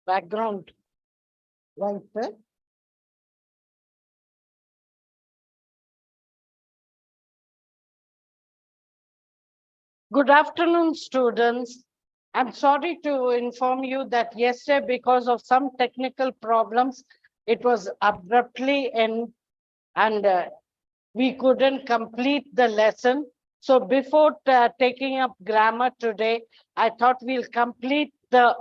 Background. Right, sir? Good afternoon, students. I'm sorry to inform you that yesterday, because of some technical problems, it was abruptly end and we couldn't complete the lesson. So before taking up grammar today, I thought we'll complete the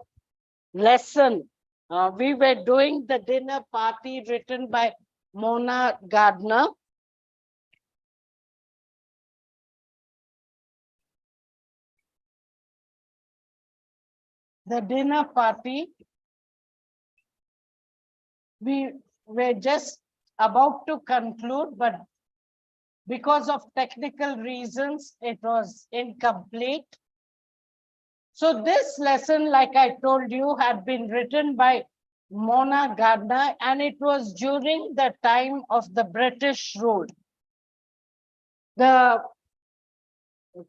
lesson. We were doing the dinner party written by Mona Gardner. The dinner party, we were just about to conclude, but because of technical reasons, it was incomplete. So this lesson, like I told you, had been written by Mona Gardner, and it was during the time of the British rule. The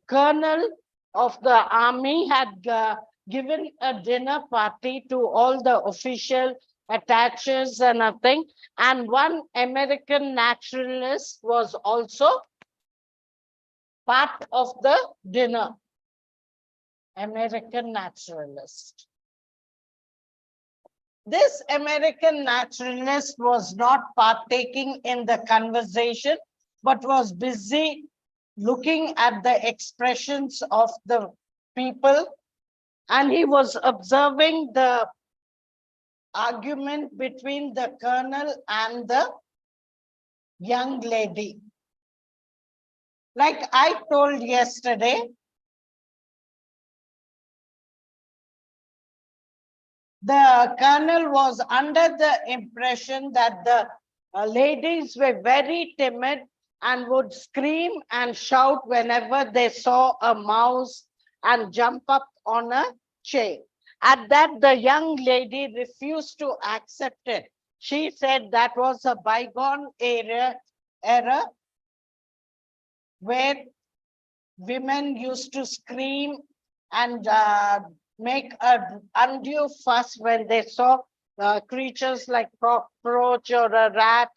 colonel of the army had given a dinner party to all the official attaches and everything. And one American naturalist was also part of the dinner. American naturalist. This American naturalist was not partaking in the conversation, but was busy looking at the expressions of the people, and he was observing the argument between the colonel and the young lady. Like I told yesterday, the colonel was under the impression that the ladies were very timid and would scream and shout whenever they saw a mouse and jump up on a chair. At that, the young lady refused to accept it. She said that was a bygone era where women used to scream and make an undue fuss when they saw creatures like cockroach or a rat,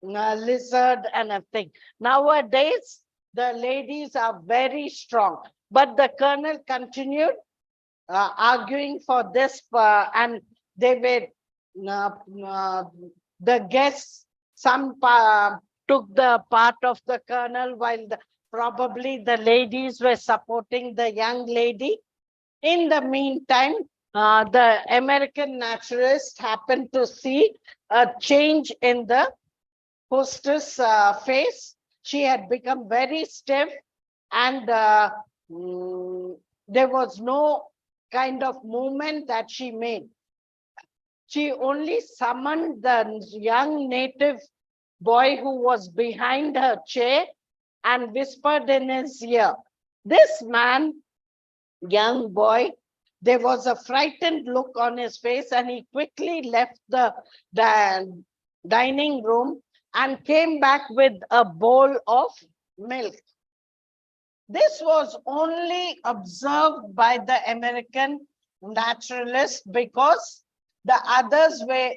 a lizard, and a thing. Nowadays, the ladies are very strong. But the colonel continued arguing for this, and they were, the guests, some took the part of the colonel, while probably the ladies were supporting the young lady. In the meantime, the American naturalist happened to see a change in the hostess' face. She had become very stiff, and there was no kind of movement that she made. She only summoned the young native boy who was behind her chair and whispered in his ear. This man, young boy, there was a frightened look on his face, and he quickly left the dining room and came back with a bowl of milk. This was only observed by the American naturalist because the others were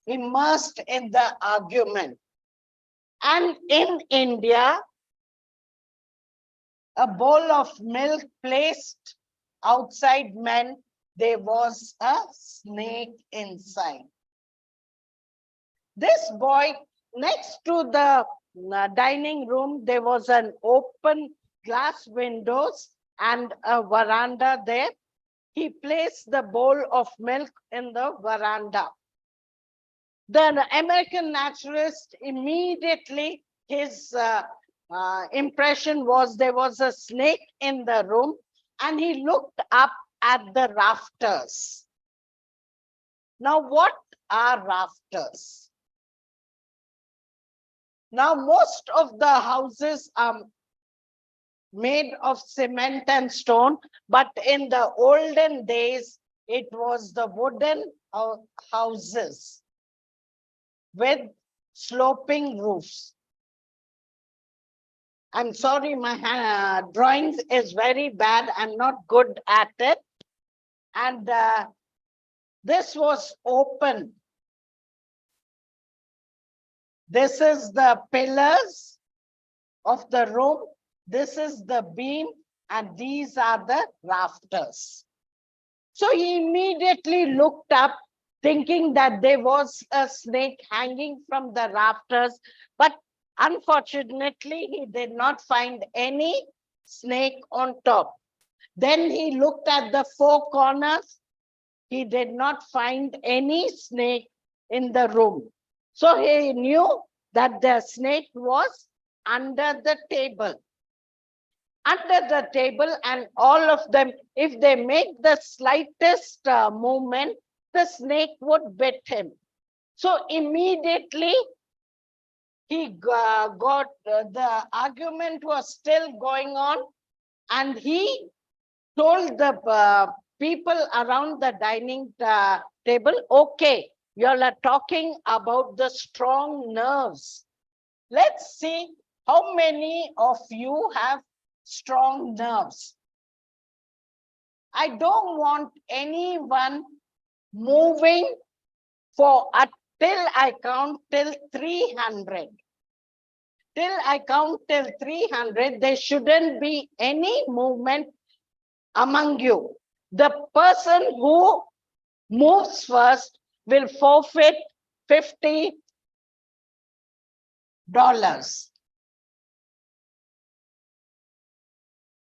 immersed in the argument. And in India, a bowl of milk placed outside meant there was a snake inside. This boy, next to the dining room, there was an open glass windows and a veranda there. He placed the bowl of milk in the veranda. The American naturalist immediately, his impression was there was a snake in the room, and he looked up at the rafters. Now, what are rafters? Now, most of the houses are made of cement and stone, but in the olden days, it was the wooden houses with sloping roofs. I'm sorry, my drawings is very bad. I'm not good at it. And this was open. This is the pillars of the room. This is the beam, and these are the rafters. So he immediately looked up, thinking that there was a snake hanging from the rafters, but unfortunately, he did not find any snake on top. Then he looked at the four corners. He did not find any snake in the room. So he knew that the snake was under the table. Under the table, and all of them, if they make the slightest movement, the snake would bite him. So immediately he got, the argument was still going on, and he told the people around the dining table, okay, you all are talking about the strong nerves. Let's see how many of you have strong nerves. I don't want anyone moving for till I count till 300. Till I count till 300, there shouldn't be any movement among you. The person who moves first will forfeit $50.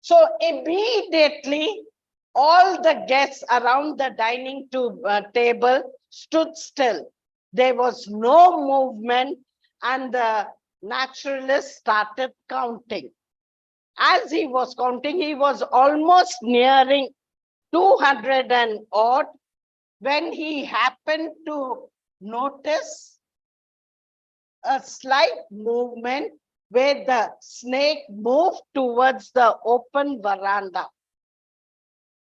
So immediately, all the guests around the dining table stood still. There was no movement, and the naturalist started counting. As he was counting, he was almost nearing 200 and odd when he happened to notice a slight movement where the snake moved towards the open veranda.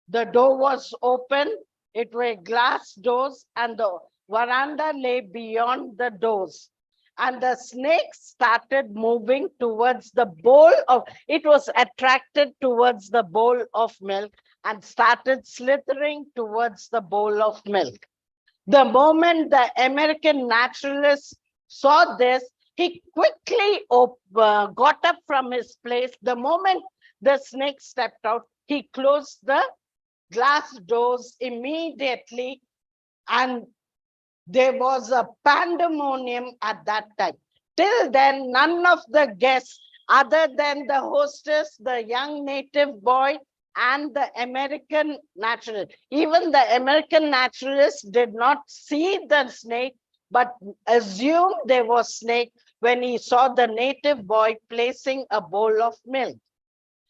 The door was open, it were glass doors, and the veranda lay beyond the doors. And the snake started moving towards the bowl of, it was attracted towards the bowl of milk and started slithering towards the bowl of milk. The moment the American naturalist saw this, he quickly got up from his place. The moment the snake stepped out, he closed the glass doors immediately, and there was a pandemonium at that time. Till then, none of the guests, other than the hostess, the young native boy, and the American naturalist, even the American naturalist did not see the snake, but assumed there was snake when he saw the native boy placing a bowl of milk.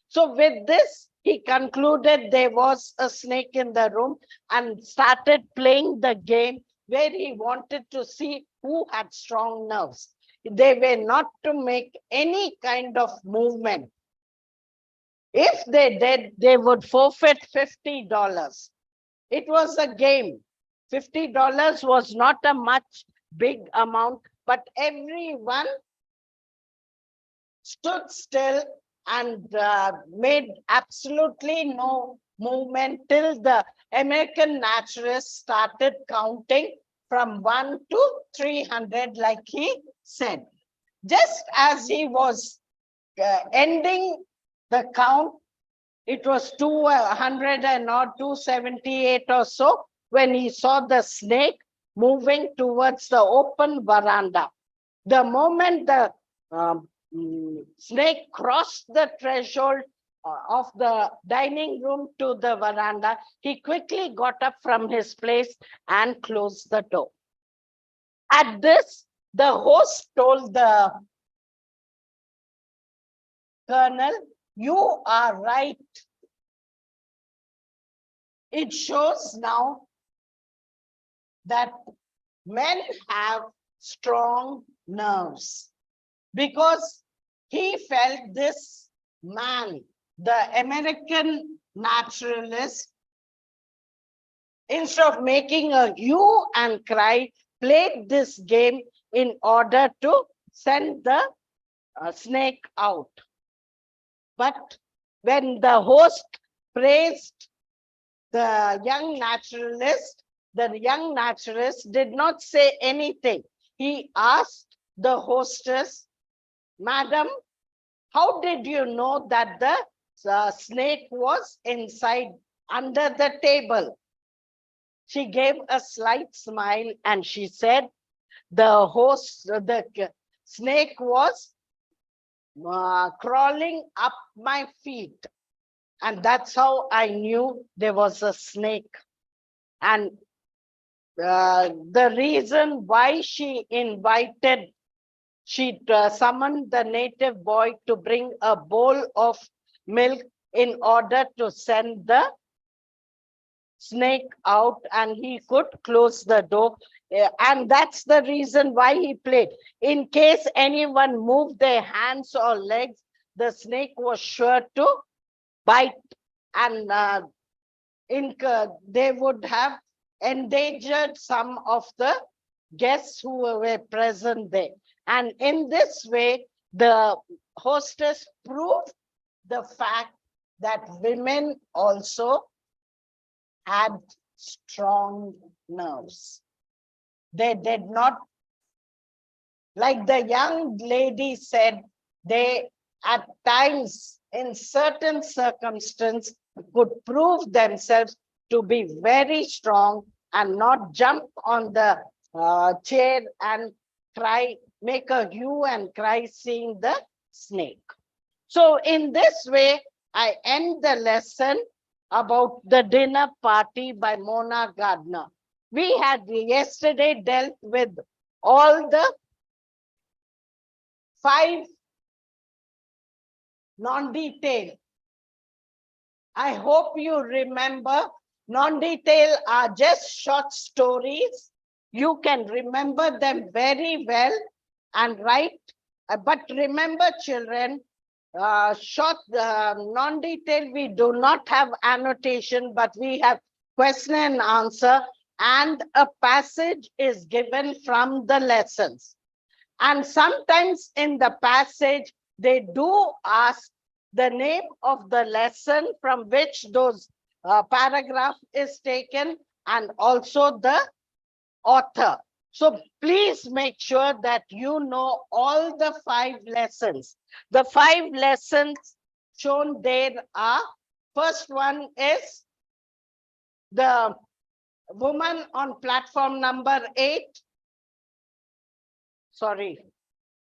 So with this, he concluded there was a snake in the room and started playing the game where he wanted to see who had strong nerves. They were not to make any kind of movement. If they did, they would forfeit $50. It was a game. $50 was not a much big amount, but everyone stood still and made absolutely no movement till the American naturalist started counting from 1 to 300, like he said. Just as he was ending the count, it was 200 and not 278 or so, when he saw the snake moving towards the open veranda. The moment the snake crossed the threshold of the dining room to the veranda, he quickly got up from his place and closed the door. At this, the host told the colonel, "You are right. It shows now that men have strong nerves," because he felt this man, the American naturalist, instead of making a hue and cry, played this game in order to send the snake out. But when the host praised the young naturalist did not say anything. He asked the hostess, Madam, how did you know that the snake was inside under the table? She gave a slight smile and she said, the snake was crawling up my feet. And that's how I knew there was a snake. And the reason why she summoned the native boy to bring a bowl of milk in order to send the snake out, and he could close the door. And that's the reason why he played. In case anyone moved their hands or legs, the snake was sure to bite, and they would have endangered some of the guests who were present there. And in this way, the hostess proved the fact that women also had strong nerves. They did not, like the young lady said, they at times, in certain circumstances, could prove themselves to be very strong and not jump on the chair and cry, make a hue and cry seeing the snake. So in this way, I end the lesson about the dinner party by Mona Gardner. We had yesterday dealt with all the 5 non-detail. I hope you remember. Non-detail are just short stories. You can remember them very well and write. But remember, children, short non-detail, we do not have annotation, but we have question and answer, and a passage is given from the lessons. And sometimes in the passage, they do ask the name of the lesson from which those paragraph is taken, and also the author. So please make sure that you know all the 5 lessons. The 5 lessons shown there are, first one is the woman on platform number 8. Sorry,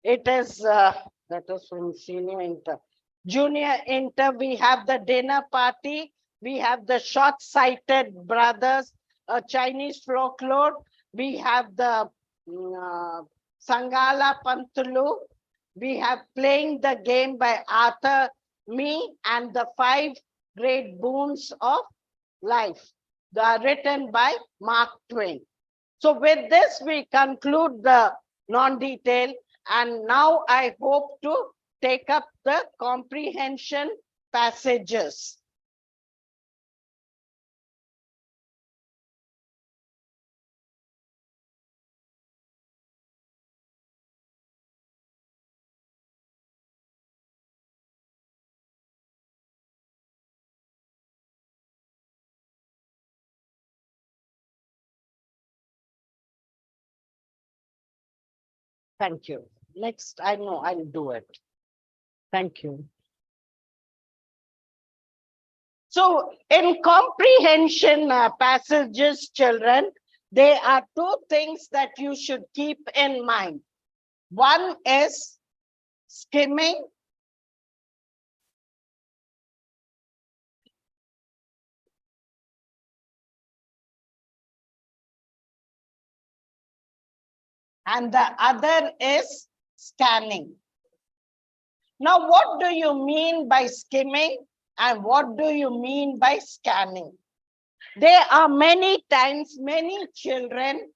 it is, that is from senior inter. Junior inter, we have the dinner party. We have the short-sighted brothers, a Chinese folklore. We have the Sangala Pantulu. We have playing the game by Arthur Me, and the 5 great boons of life. They are written by Mark Twain. So with this, we conclude the non-detail. And now I hope to take up the comprehension passages. Thank you. Next, I know I'll do it. Thank you. So in comprehension passages, children, there are 2 things that you should keep in mind. One is skimming. And the other is scanning. Now, what do you mean by skimming and what do you mean by scanning? There are many times, many children,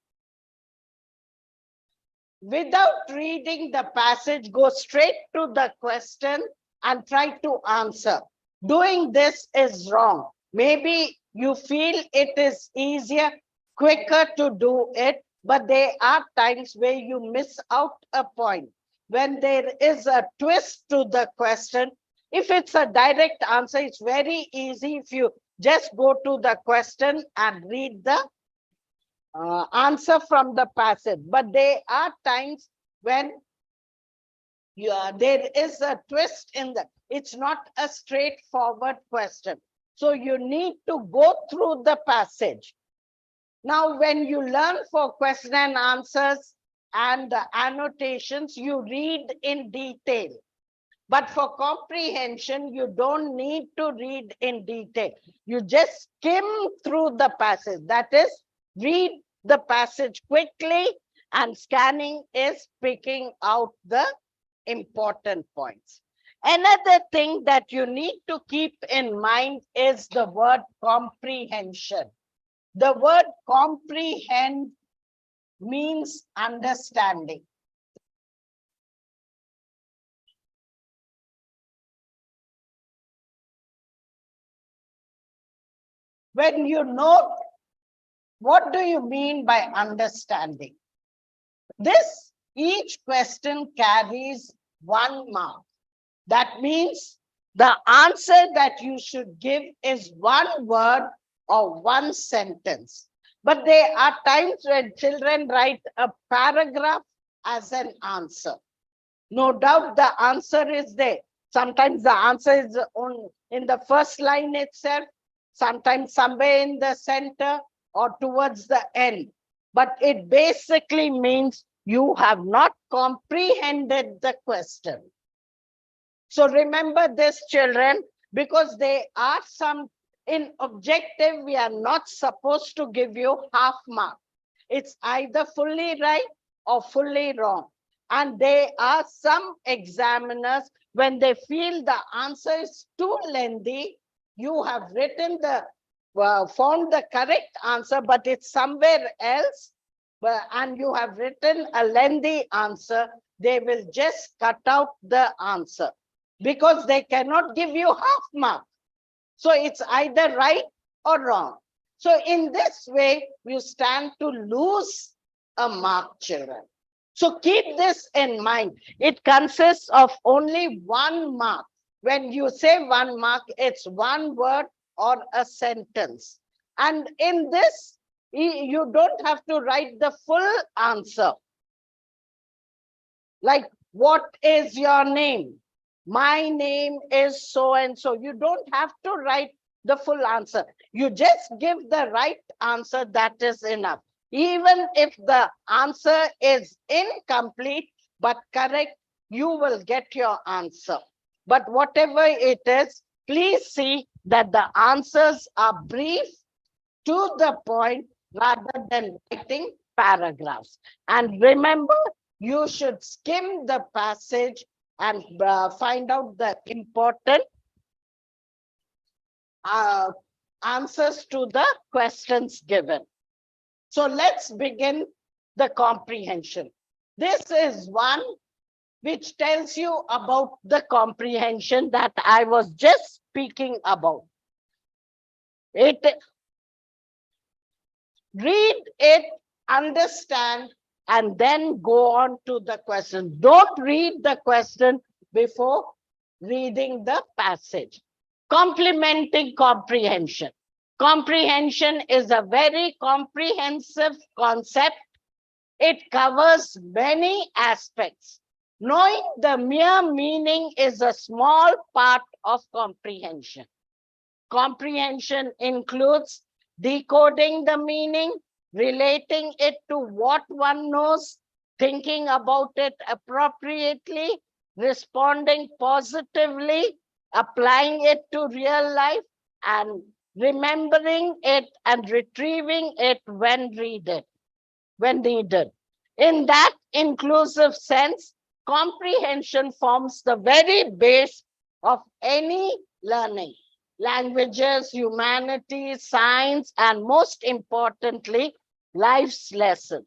without reading the passage, go straight to the question and try to answer. Doing this is wrong. Maybe you feel it is easier, quicker to do it, but there are times where you miss out a point. When there is a twist to the question, if it's a direct answer, it's very easy if you just go to the question and read the answer from the passage. But there are times when there is a twist in the, it's not a straightforward question. So you need to go through the passage. Now, when you learn for question and answers and the annotations, you read in detail. But for comprehension, you don't need to read in detail. You just skim through the passage. That is, read the passage quickly, and scanning is picking out the important points. Another thing that you need to keep in mind is the word comprehension. The word comprehend means understanding. When you know, what do you mean by understanding? Each question carries 1 mark. That means the answer that you should give is 1 word or 1 sentence. But there are times when children write a paragraph as an answer. No doubt the answer is there. Sometimes the answer is in the first line itself, sometimes somewhere in the center or towards the end. But it basically means you have not comprehended the question. So remember this, children, because there are some, in objective, we are not supposed to give you half mark. It's either fully right or fully wrong. And there are some examiners, when they feel the answer is too lengthy, you have written the, found the correct answer, but it's somewhere else, and you have written a lengthy answer, they will just cut out the answer because they cannot give you half mark. So it's either right or wrong. So in this way, you stand to lose a mark, children. So keep this in mind. It consists of only 1 mark. When you say 1 mark, it's 1 word or a sentence. And in this, you don't have to write the full answer. Like, what is your name? My name is so and so. You don't have to write the full answer. You just give the right answer, that is enough. Even if the answer is incomplete but correct, you will get your answer. But whatever it is, please see that the answers are brief, to the point, rather than writing paragraphs. And remember, you should skim the passage and find out the important answers to the questions given. So let's begin the comprehension. This is one which tells you about the comprehension that I was just speaking about. Read it, understand, and then go on to the question. Don't read the question before reading the passage. Complementing comprehension. Comprehension is a very comprehensive concept. It covers many aspects. Knowing the mere meaning is a small part of comprehension. Comprehension includes decoding the meaning, relating it to what one knows, thinking about it appropriately, responding positively, applying it to real life, and remembering it and retrieving it when needed. In that inclusive sense, comprehension forms the very base of any learning. Languages, humanities, science, and most importantly, life's lesson.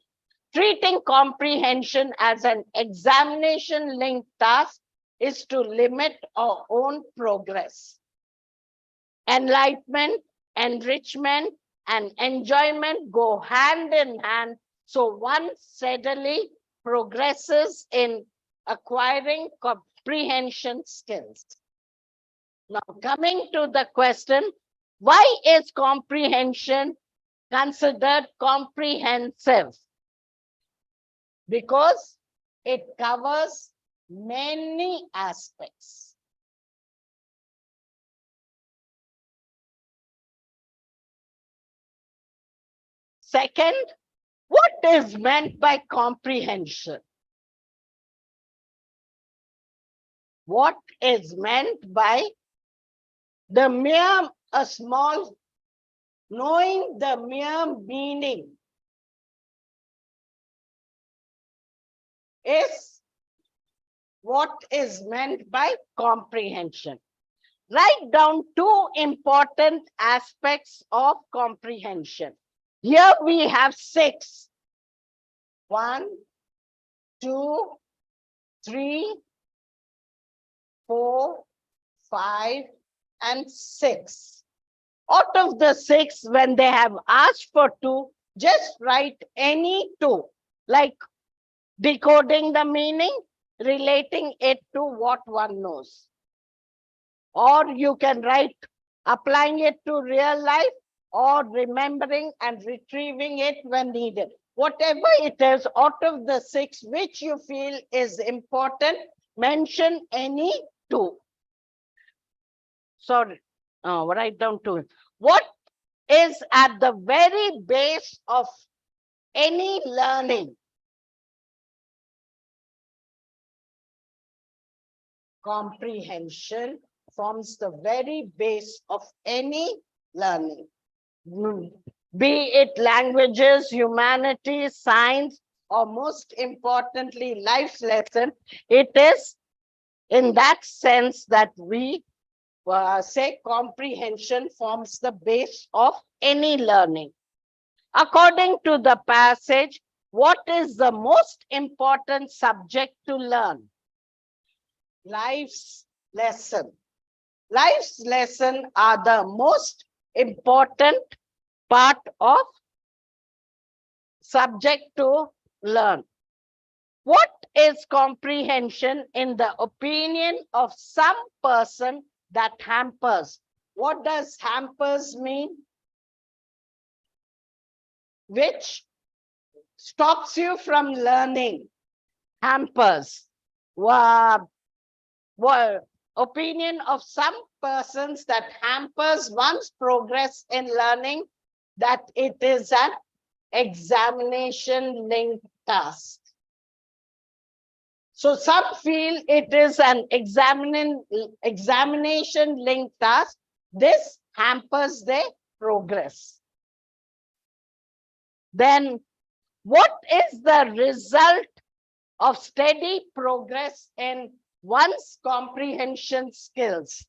Treating comprehension as an examination-linked task is to limit our own progress. Enlightenment, enrichment, and enjoyment go hand in hand, so one steadily progresses in acquiring comprehension skills. Now, coming to the question, why is comprehension considered comprehensive? Because it covers many aspects. Second, what is meant by comprehension? What is meant by the mere, a small, knowing the mere meaning is what is meant by comprehension. Write down two important aspects of comprehension. Here we have 6. 1, 2, 3, 4, 5, and 6. Out of the 6, when they have asked for 2, just write any 2, like decoding the meaning, relating it to what one knows. Or you can write applying it to real life, or remembering and retrieving it when needed. Whatever it is, out of the 6, which you feel is important, mention any 2. Sorry, write down 2. What is at the very base of any learning? Comprehension forms the very base of any learning. Be it languages, humanities, science, or most importantly, life's lesson, it is in that sense that we say comprehension forms the base of any learning. According to the passage, what is the most important subject to learn? Life's lesson. Life's lesson are the most important part of subject to learn. What is comprehension in the opinion of some person that hampers? What does hampers mean? Which stops you from learning. Hampers. Opinion of some persons that hampers one's progress in learning, that it is an examination linked task. So some feel it is an examination linked task. This hampers their progress. Then what is the result of steady progress in one's comprehension skills?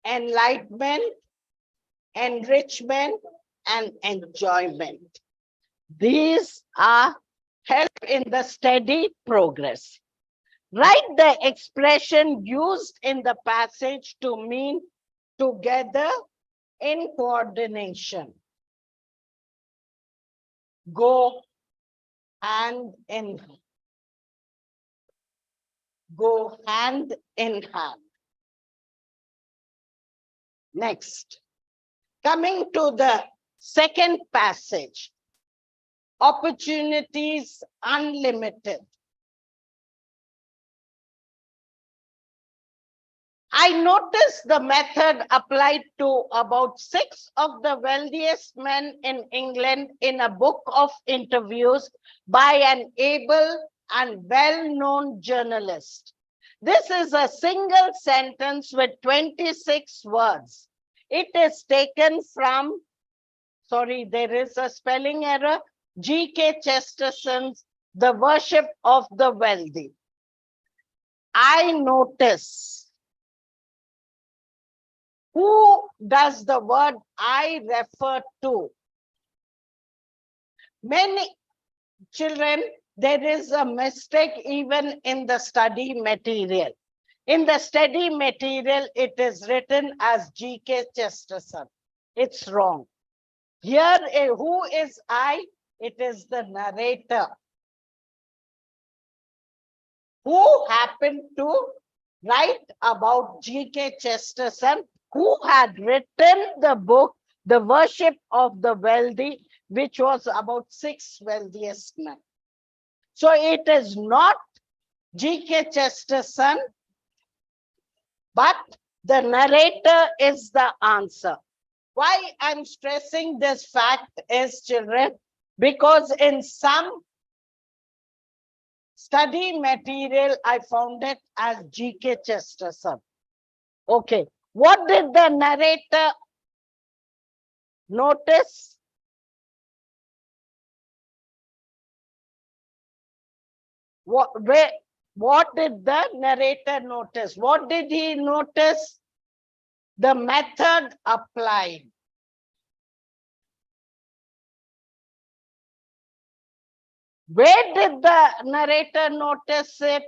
Enlightenment, enrichment, and enjoyment. These are help in the steady progress. Write the expression used in the passage to mean together in coordination. Go hand in hand. Go hand in hand. Next, coming to the second passage, opportunities unlimited. I noticed the method applied to about 6 of the wealthiest men in England in a book of interviews by an able and well-known journalist. This is a single sentence with 26 words. It is taken from, sorry, there is a spelling error, G.K. Chesterton's The Worship of the Wealthy. I notice. Who does the word I refer to? Many children, there is a mistake even in the study material. In the study material, it is written as G.K. Chesterton. It's wrong. Here, who is I? It is the narrator, who happened to write about G.K. Chesterton, who had written the book, The Worship of the Wealthy, which was about 6 wealthiest men. So it is not G.K. Chesterton, but the narrator is the answer. Why I'm stressing this fact is, children, because in some study material, I found it as G.K. Chesterton. Okay. What did the narrator notice? What did the narrator notice? What did he notice? The method applied. Where did the narrator notice it?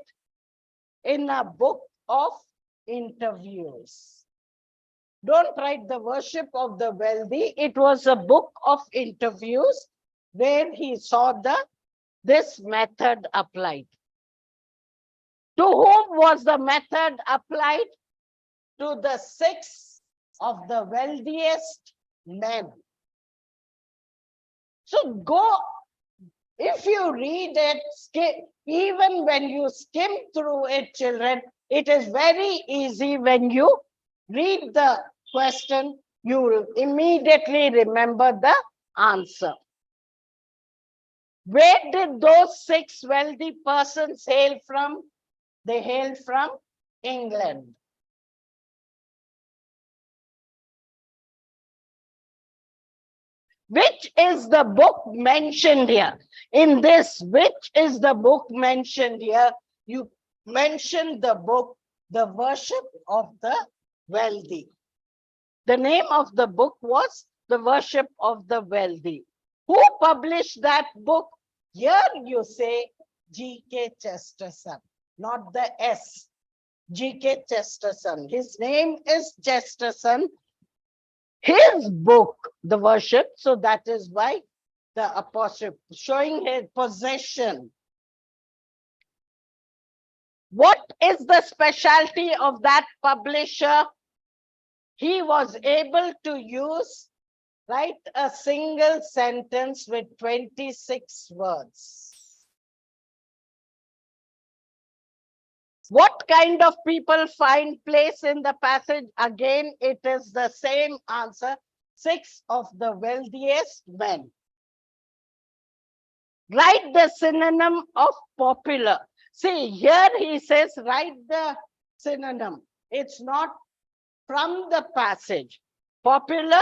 In a book of interviews. Don't write The Worship of the Wealthy. It was a book of interviews where he saw this method applied. To whom was the method applied? To the 6 of the wealthiest men. So go, if you read it, even when you skim through it, children, it is very easy. When you read the question, you will immediately remember the answer. Where did those 6 wealthy persons hail from? They hailed from England. Which is the book mentioned here? In this, which is the book mentioned here? You mentioned the book, The Worship of the Wealthy. The name of the book was The Worship of the Wealthy. Who published that book? Here you say G.K. Chesterton, not the S. G.K. Chesterton. His name is Chesterton. His book, The Worship, so that is why the apostrophe, showing his possession. What is the specialty of that publisher? He was able to use, write a single sentence with 26 words. What kind of people find place in the passage? Again, it is the same answer. 6 of the wealthiest men. Write the synonym of popular. See, here he says, write the synonym. It's not from the passage. Popular,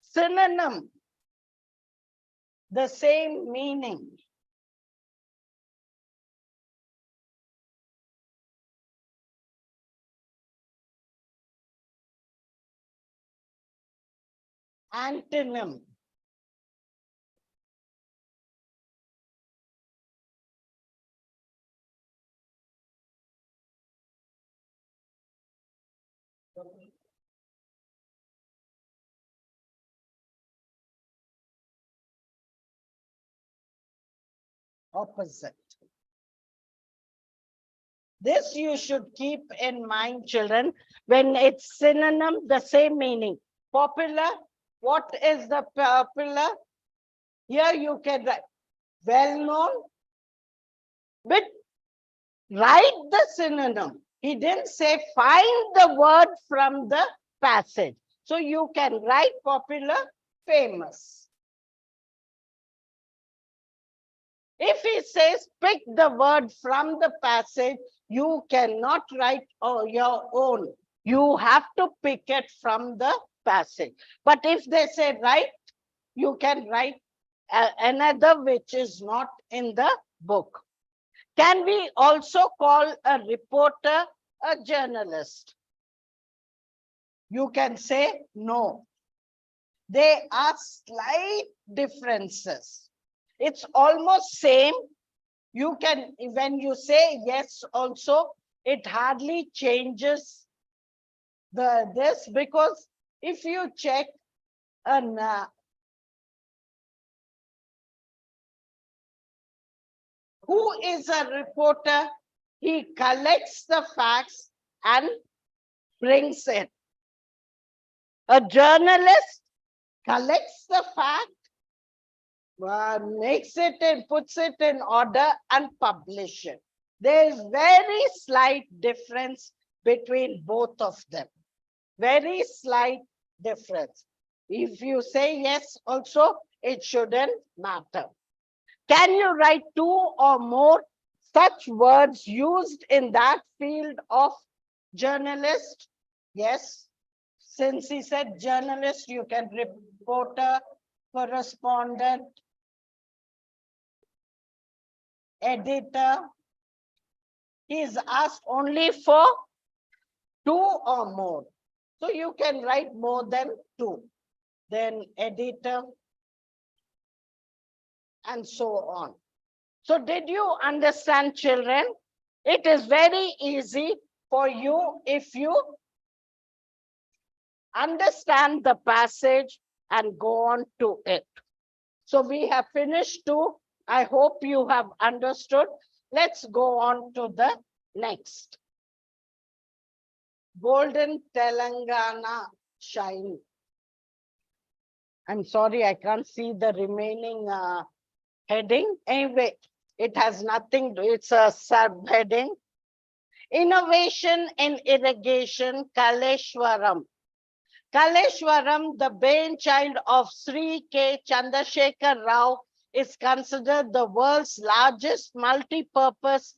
synonym, the same meaning. Antonym. Opposite. This you should keep in mind, children. When it's synonym, the same meaning. Popular, what is the popular? Here you can write well known, but write the synonym. He didn't say find the word from the passage. So you can write popular, famous. If he says pick the word from the passage, you cannot write your own. You have to pick it from the passage. But if they say write, you can write another which is not in the book. Can we also call a reporter a journalist? You can say no. There are slight differences. It's almost same. You can, when you say yes also, it hardly changes this, because if you check an who is a reporter, he collects the facts and brings it. A journalist collects the fact, makes it and puts it in order and publish it. There is very slight difference between both of them. Very slight difference. If you say yes also, it shouldn't matter. Can you write 2 or more such words used in that field of journalist? Yes. Since he said journalist, you can reporter, correspondent, editor. He is asked only for 2 or more. So you can write more than 2. Then editor, and so on. So did you understand, children? It is very easy for you if you understand the passage and go on to it. So we have finished 2. I hope you have understood. Let's go on to the next. Golden Telangana shine. I'm sorry, I can't see the remaining heading. Anyway, it has nothing to, it's a subheading. Innovation in irrigation, Kaleshwaram. Kaleshwaram, the brainchild of Sri K. Chandrasekhar Rao, is considered the world's largest multi-purpose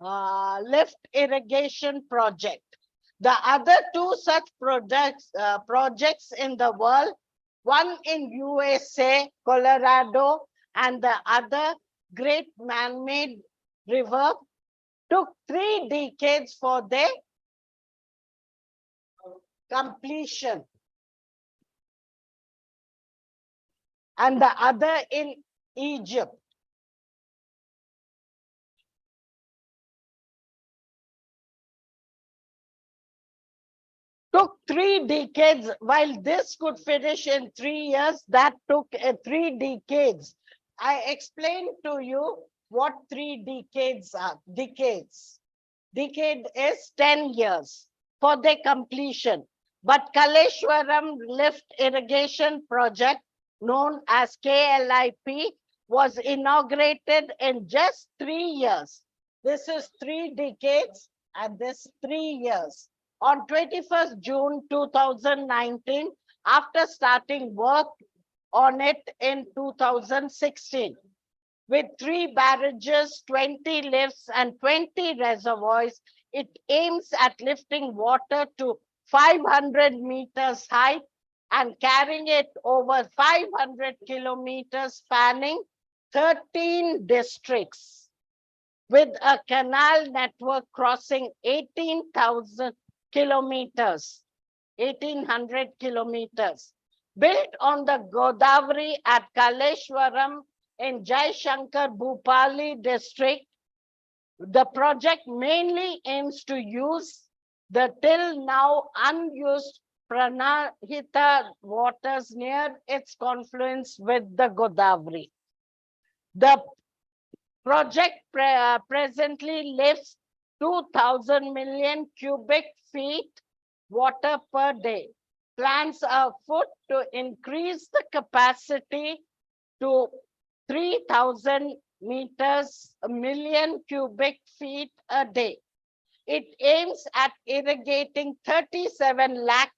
lift irrigation project. The other 2 such projects in the world, one in USA, Colorado, and the other Great Man-Made River, took 3 decades for their completion. And the other in Egypt. Took 3 decades, while this could finish in 3 years, that took 3 decades. I explained to you what 3 decades are. Decade is 10 years for their completion. But Kaleshwaram lift irrigation project, known as KLIP, was inaugurated in just 3 years. This is 3 decades and this 3 years. On 21st June 2019, after starting work on it in 2016. With 3 barrages, 20 lifts, and 20 reservoirs, it aims at lifting water to 500 meters height and carrying it over 500 kilometers, spanning 13 districts, with a canal network crossing 18,000 kilometers, 1,800 kilometers. Built on the Godavari at Kaleshwaram in Jaishankar Bhupali district, the project mainly aims to use the till now unused Pranahita waters near its confluence with the Godavari. The project presently lifts 2,000 million cubic feet water per day. Plans are afoot to increase the capacity to 3,000 million cubic feet a day. It aims at irrigating 37 lakh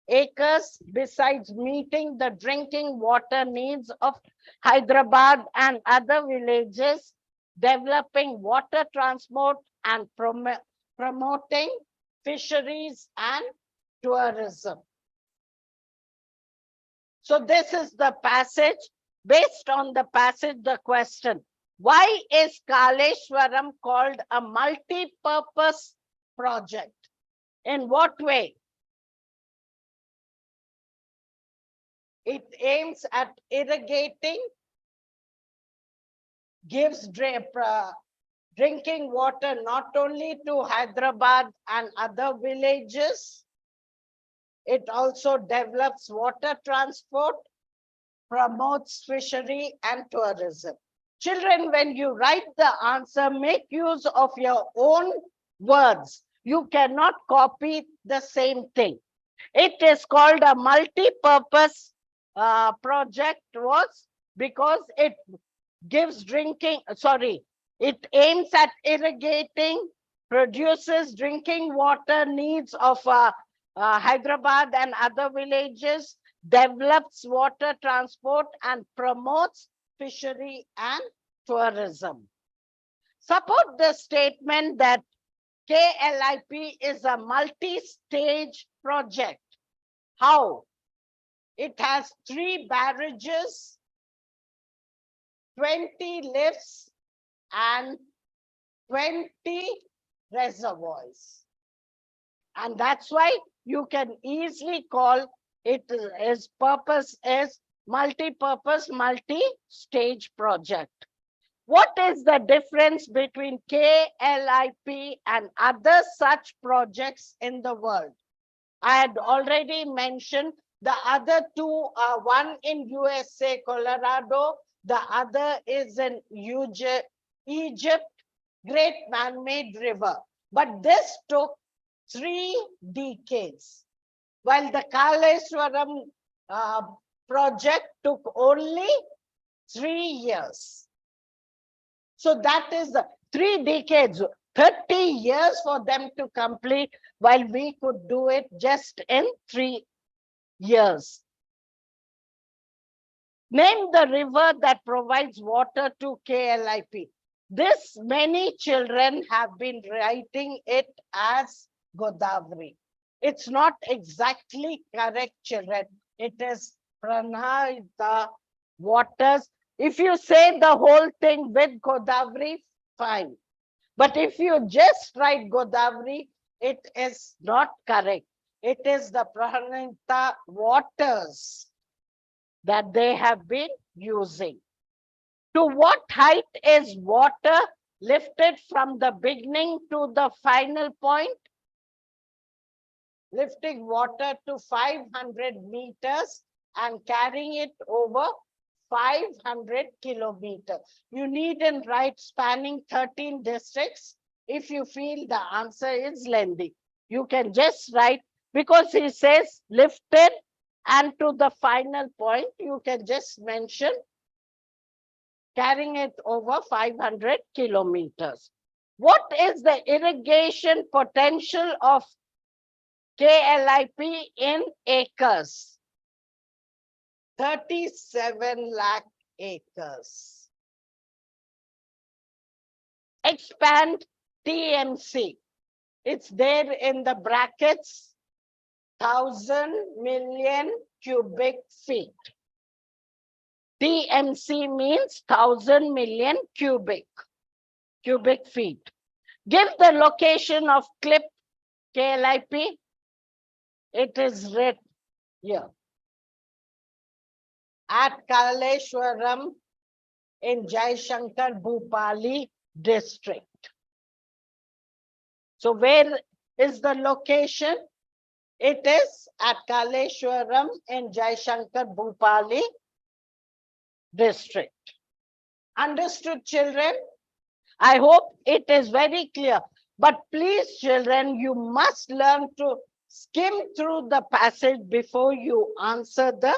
acres, besides meeting the drinking water needs of Hyderabad and other villages, developing water transport and promoting fisheries and tourism. So this is the passage. Based on the passage, the question: why is Kaleshwaram called a multi-purpose project? In what way? It aims at irrigating gives drinking water not only to Hyderabad and other villages, it also develops water transport, promotes fishery and tourism. Children, when you write the answer, make use of your own words. You cannot copy the same thing. It is called a multi-purpose project was because it gives it aims at irrigating, produces drinking water needs of Hyderabad and other villages, develops water transport and promotes fishery and tourism. Support the statement that KLIP is a multi-stage project. How? It has 3 barrages, 20 lifts, and 20 reservoirs. And that's why you can easily call it, its purpose is multi-purpose, multi-stage project. What is the difference between KLIP and other such projects in the world? I had already mentioned the other 2 are one in USA, Colorado, the other is in Egypt, Great Man-Made River. But this took 3 decades, while the Kaleshwaram project took only 3 years. So that is the 3 decades, 30 years for them to complete, while we could do it just in 3 years. Name the river that provides water to KLIP. This many children have been writing it as Godavari. It's not exactly correct, children. It is Pranayita waters. If you say the whole thing with Godavari, fine. But if you just write Godavari, it is not correct. It is the Pranayita waters that they have been using. To what height is water lifted from the beginning to the final point? Lifting water to 500 meters and carrying it over 500 kilometers. You needn't write spanning 13 districts if you feel the answer is lengthy. You can just write, because he says lifted and to the final point, you can just mention carrying it over 500 kilometers. What is the irrigation potential of KLIP in acres? 37 lakh acres. Expand TMC. It's there in the brackets, 1,000 million cubic feet. TMC means 1,000 million cubic feet. Give the location of clip KLIP. It is written here. At Kaleshwaram in Jaishankar Bhupali district. So where is the location? It is at Kaleshwaram in Jaishankar Bhupali district. Understood, children? I hope it is very clear. But please, children, you must learn to skim through the passage before you answer the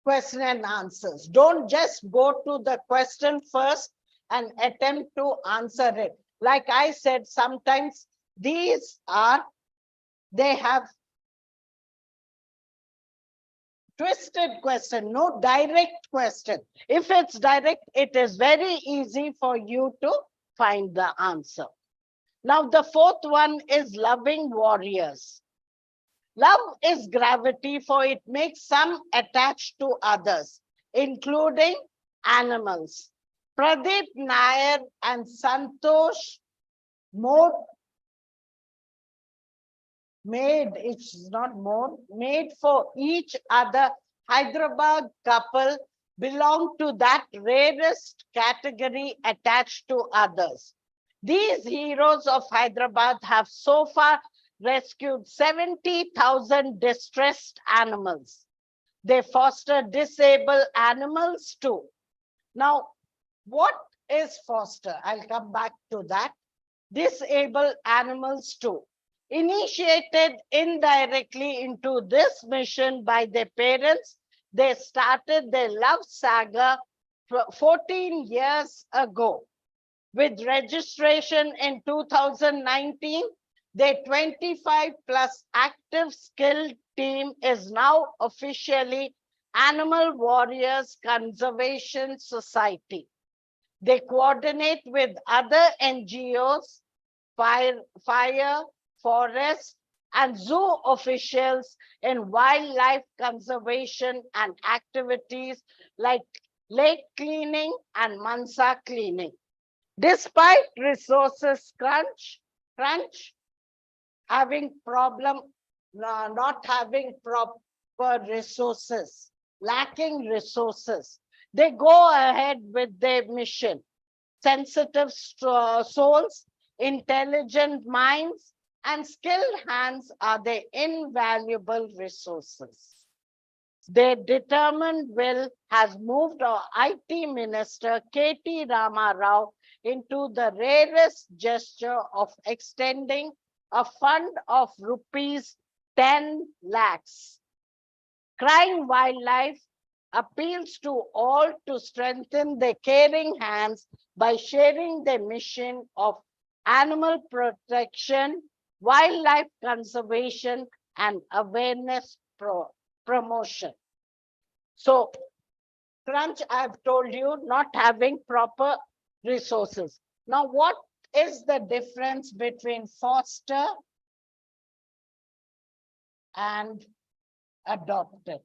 question and answers. Don't just go to the question first and attempt to answer it. Like I said, sometimes they have twisted question, no direct question. If it's direct, it is very easy for you to find the answer. Now, the 4th one is loving warriors. Love is gravity, for it makes some attached to others, including animals. Pradeep Nair and Santosh made for each other Hyderabad couple belong to that rarest category attached to others. These heroes of Hyderabad have so far rescued 70,000 distressed animals. They foster disabled animals too. Now, what is foster? I'll come back to that. Disabled animals too. Initiated indirectly into this mission by their parents, they started their love saga 14 years ago. With registration in 2019, their 25 plus active skilled team is now officially Animal Warriors Conservation Society. They coordinate with other NGOs, fire, forest, and zoo officials in wildlife conservation and activities like lake cleaning and Mansa cleaning. Despite resources crunch, not having proper resources, lacking resources, they go ahead with their mission. Sensitive souls, intelligent minds, and skilled hands are their invaluable resources. Their determined will has moved our IT Minister K.T. Rama Rao into the rarest gesture of extending a fund of rupees 10 lakhs. Crying Wildlife appeals to all to strengthen their caring hands by sharing their mission of animal protection, wildlife conservation, and awareness promotion. So, crunch, I've told you, not having proper resources. Now, what is the difference between foster and adopted?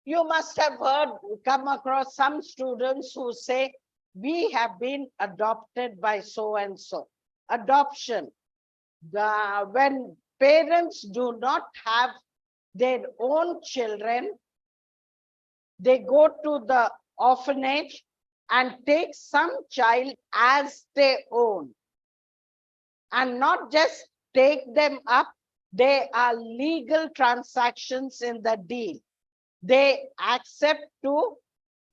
You must have come across some students who say, we have been adopted by so-and-so. Adoption, when parents do not have their own children, they go to the orphanage and take some child as their own. And not just take them up, there are legal transactions in the deal. They accept to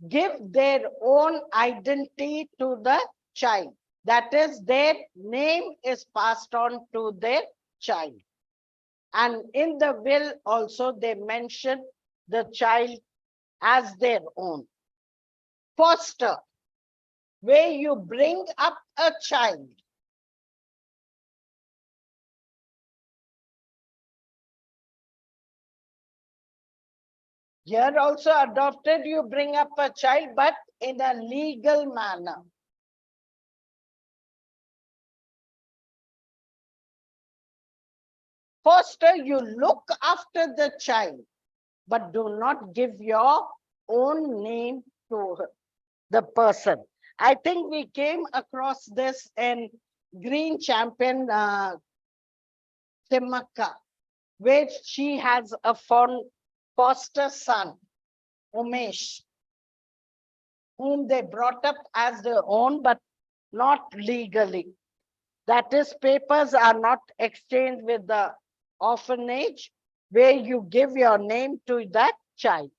give their own identity to the child. That is, their name is passed on to their child. And in the will also, they mention the child as their own. Foster, where you bring up a child. Here also adopted, you bring up a child, but in a legal manner. Foster, you look after the child, but do not give your own name to the person. I think we came across this in Green Champion Timaka, where she has a foster son, Umesh, whom they brought up as their own, but not legally. That is, papers are not exchanged with the orphanage where you give your name to that child.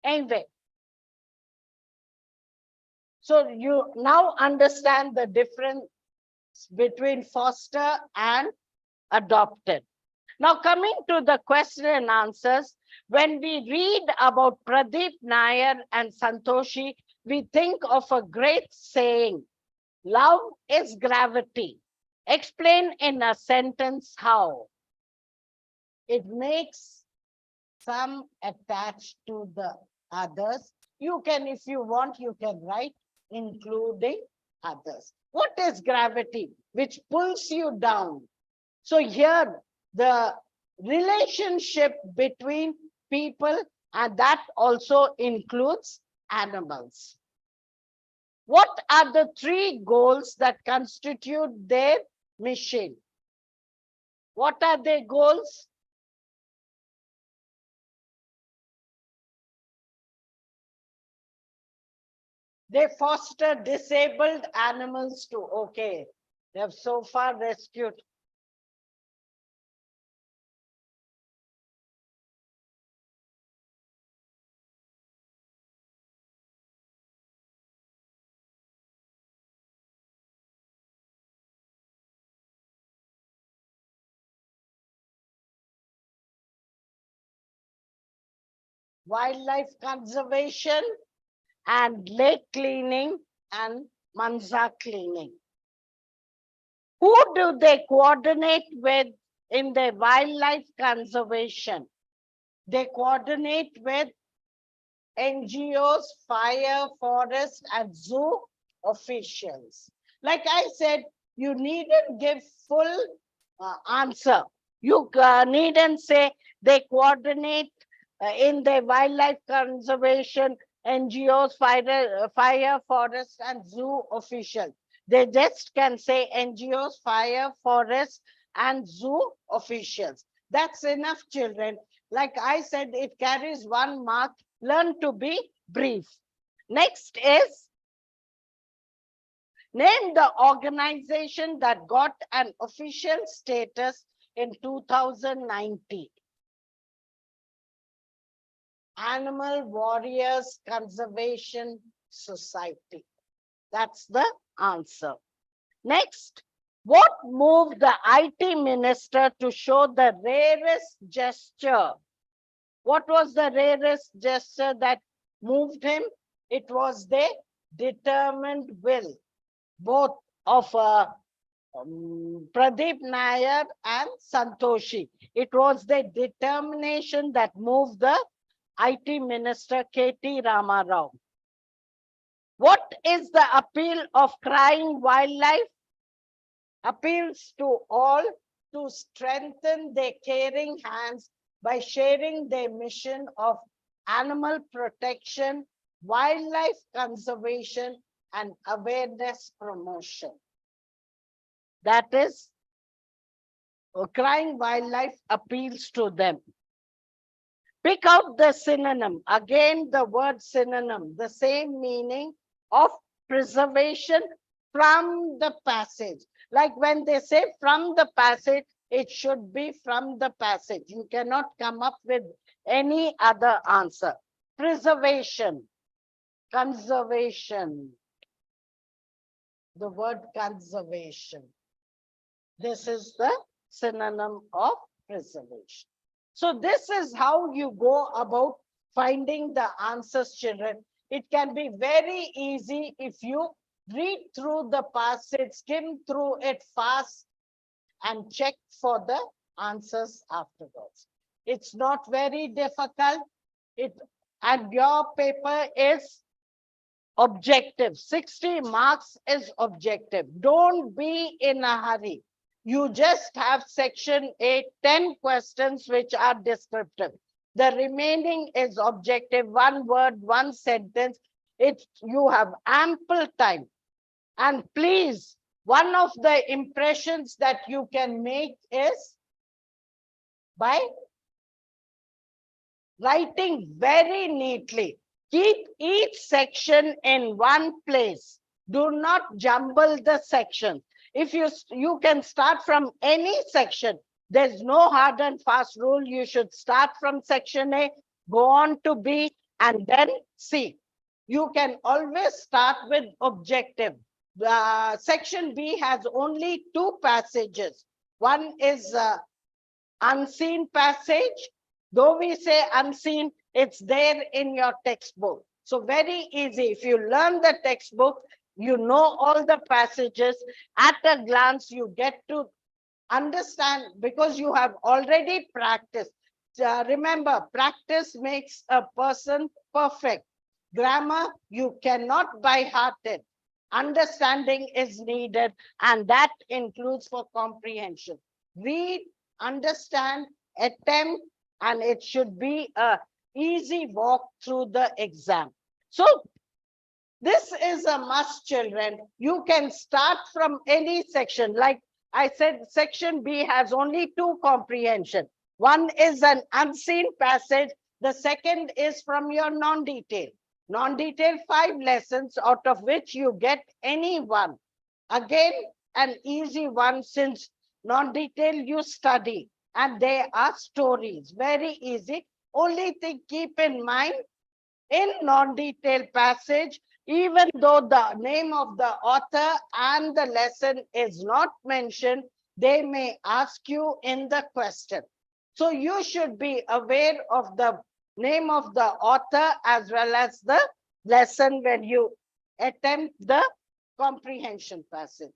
Anyway, so you now understand the difference between foster and adopted. Now coming to the question and answers, when we read about Pradeep Nair and Santoshi, we think of a great saying, love is gravity. Explain in a sentence how. It makes some attached to the others. You can, if you want, you can write including others. What is gravity? Which pulls you down. So here, the relationship between people, and that also includes animals. What are the three goals that constitute their mission? What are their goals? They foster disabled animals too. Okay, they have so far rescued. Wildlife conservation and lake cleaning and manza cleaning. Who do they coordinate with in the wildlife conservation? They coordinate with NGOs, fire, forest, and zoo officials. Like I said, you needn't give full answer. You needn't say they coordinate in the wildlife conservation, NGOs, fire, forest, and zoo officials. They just can say NGOs, fire, forest, and zoo officials. That's enough, children. Like I said, it carries 1 mark. Learn to be brief. Next is name the organization that got an official status in 2019. Animal Warriors Conservation Society. That's the answer. Next, what moved the IT minister to show the rarest gesture? What was the rarest gesture that moved him? It was the determined will, both of Pradeep Nair and Santoshi. It was the determination that moved the IT Minister K.T. Ramarao. What is the appeal of crying wildlife? Appeals to all to strengthen their caring hands by sharing their mission of animal protection, wildlife conservation, and awareness promotion. That is, crying wildlife appeals to them. Pick out the synonym. Again, the word synonym, the same meaning of preservation from the passage. Like when they say from the passage, it should be from the passage. You cannot come up with any other answer. Preservation, conservation. The word conservation. This is the synonym of preservation. So this is how you go about finding the answers, children. It can be very easy if you read through the passage, skim through it fast, and check for the answers afterwards. It's not very difficult. And your paper is objective. 60 marks is objective. Don't be in a hurry. You just have section 8, 10 questions which are descriptive. The remaining is objective, 1 word, 1 sentence. You have ample time. And please, one of the impressions that you can make is by writing very neatly. Keep each section in one place. Do not jumble the section. If you can start from any section, there's no hard and fast rule. You should start from section A, go on to B, and then C. You can always start with objective. Section B has only 2 passages. One is unseen passage. Though we say unseen, it's there in your textbook. So very easy. If you learn the textbook, you know all the passages. At a glance, you get to understand because you have already practiced. Remember, practice makes a person perfect. Grammar, you cannot by heart it. Understanding is needed, and that includes for comprehension. Read, understand, attempt, and it should be a easy walk through the exam. So this is a must, children. You can start from any section. Like I said, section B has only 2 comprehension. One is an unseen passage. The second is from your non-detail. Non-detail 5 lessons, out of which you get any one. Again, an easy one, since non-detail you study and they are stories. Very easy. Only thing keep in mind, in non-detailed passage, even though the name of the author and the lesson is not mentioned, they may ask you in the question. So you should be aware of the name of the author as well as the lesson when you attempt the comprehension passage.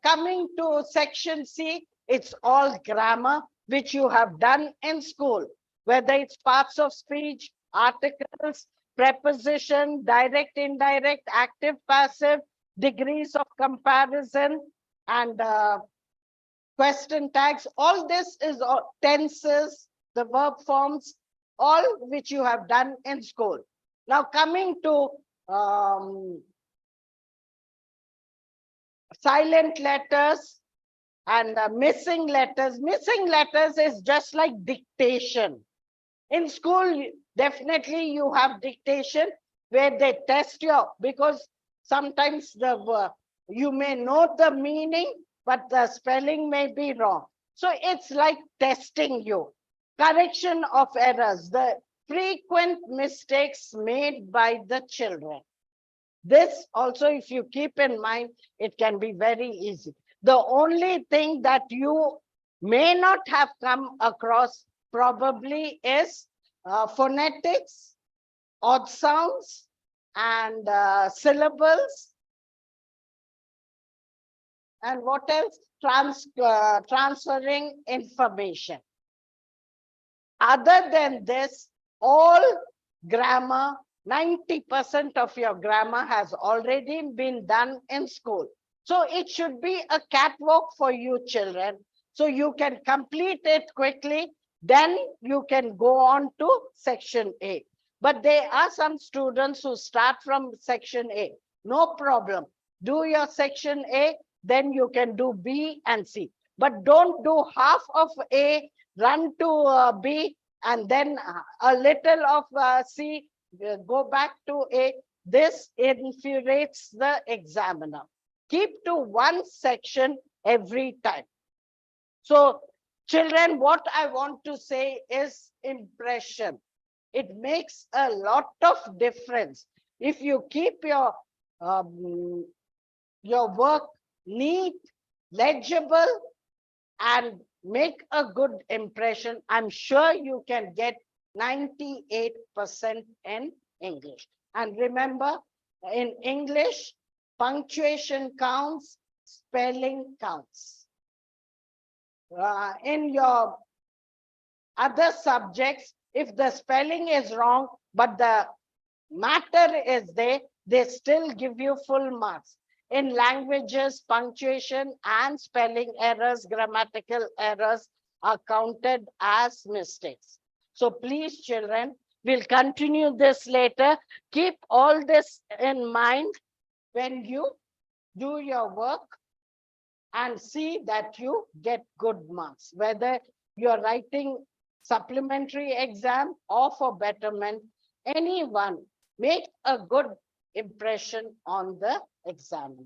Coming to section C, it's all grammar, which you have done in school, whether it's parts of speech, articles, preposition, direct, indirect, active, passive, degrees of comparison, and question tags. All this is all tenses, the verb forms, all which you have done in school. Now coming to silent letters and missing letters. Missing letters is just like dictation. In school, definitely you have dictation where they test you, because sometimes you may know the meaning, but the spelling may be wrong. So it's like testing you. Correction of errors, the frequent mistakes made by the children. This also, if you keep in mind, it can be very easy. The only thing that you may not have come across probably is phonetics, odd sounds, and syllables. And what else? Transferring information. Other than this, all grammar, 90% of your grammar has already been done in school. So it should be a catwalk for you children. So you can complete it quickly, then you can go on to section A. But there are some students who start from section A. No problem. Do your section A, then you can do B and C. But don't do half of A, run to B, and then a little of C, go back to A. This infuriates the examiner. Keep to one section every time. So children, what I want to say is impression. It makes a lot of difference. If you keep your work neat, legible, and make a good impression, I'm sure you can get 98% in English. And remember, in English, punctuation counts, spelling counts. In your other subjects, if the spelling is wrong, but the matter is there, they still give you full marks. In languages, punctuation and spelling errors, grammatical errors are counted as mistakes. So please, children, we'll continue this later. Keep all this in mind when you do your work and see that you get good marks, whether you're writing supplementary exam or for betterment, anyone, make a good impression on the exam.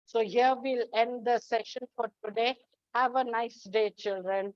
So here we'll end the session for today. Have a nice day, children.